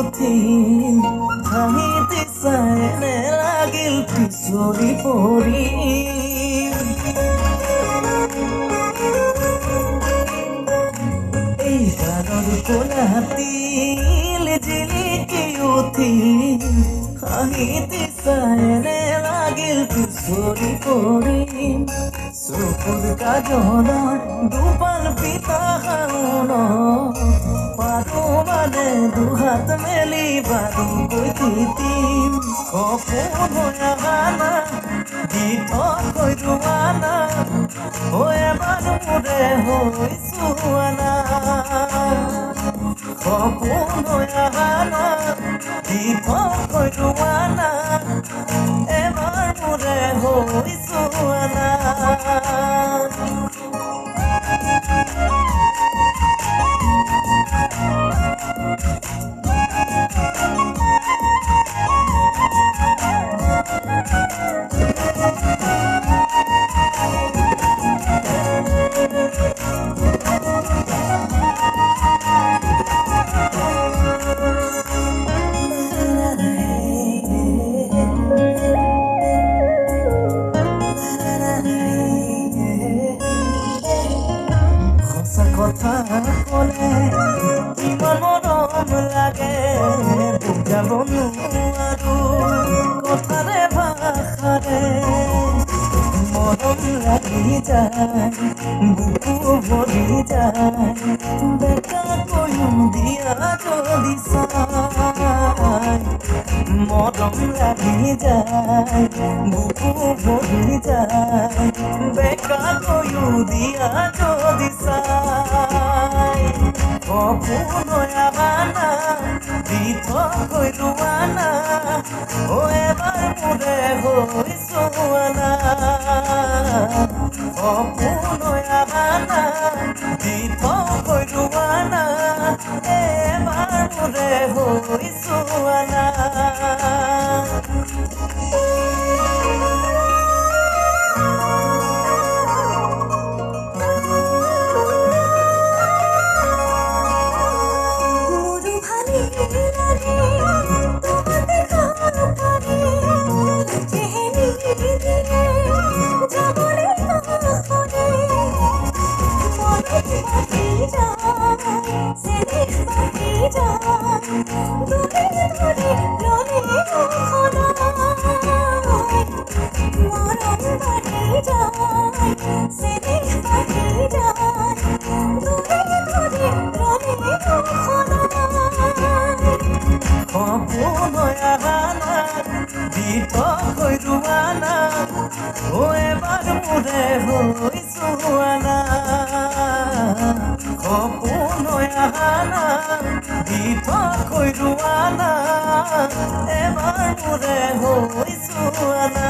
উঠিল হাঁহিতে চাইনে লাগিল পিছলি পৰি এই গানৰ কোলাতিল জিলিকি উঠিল হাঁহিতে চাইনে লাগিল পিছলি পৰি চকুৰ কাজলৰ দুপাল পিতা শাওন পাৰো মানে দুহাত মেলি বাৰো কৈ তিতিম সপোন হৈ আহানা দি থৈ ৰোৱানা হৈ এবাৰ মোৰে হৈছো আনা সপোন হৈ আহানা দি থৈ ৰোৱানা এবাৰ মোৰে হৈছো আনা কথা কলে ইমান মৰম লাগে বুজাব নোৱাৰো কথাৰে ভাষাৰে মৰম লাগি যায় বুকু ভৰি যায় বেকা কৈও দিয়া যদি চাই মৰম লাগি যায় বুকু ভৰি যায় বেকা কৈও দিয়া যদি চাই সপোন হৈ আহানা দি থৈ ৰোৱানা এবাৰ মোৰে হৈছো আনা সপোন হৈ আহানা দি থৈ ৰোৱানা এবাৰ মোৰে হৈছো আনা সপোন হৈ আহানা দি থৈ ৰোৱানা এবাৰ মোৰে হৈছো আনা সপোন হৈ আহানা দি থৈ ৰোৱানা এবাৰ মোৰে হৈছো আনা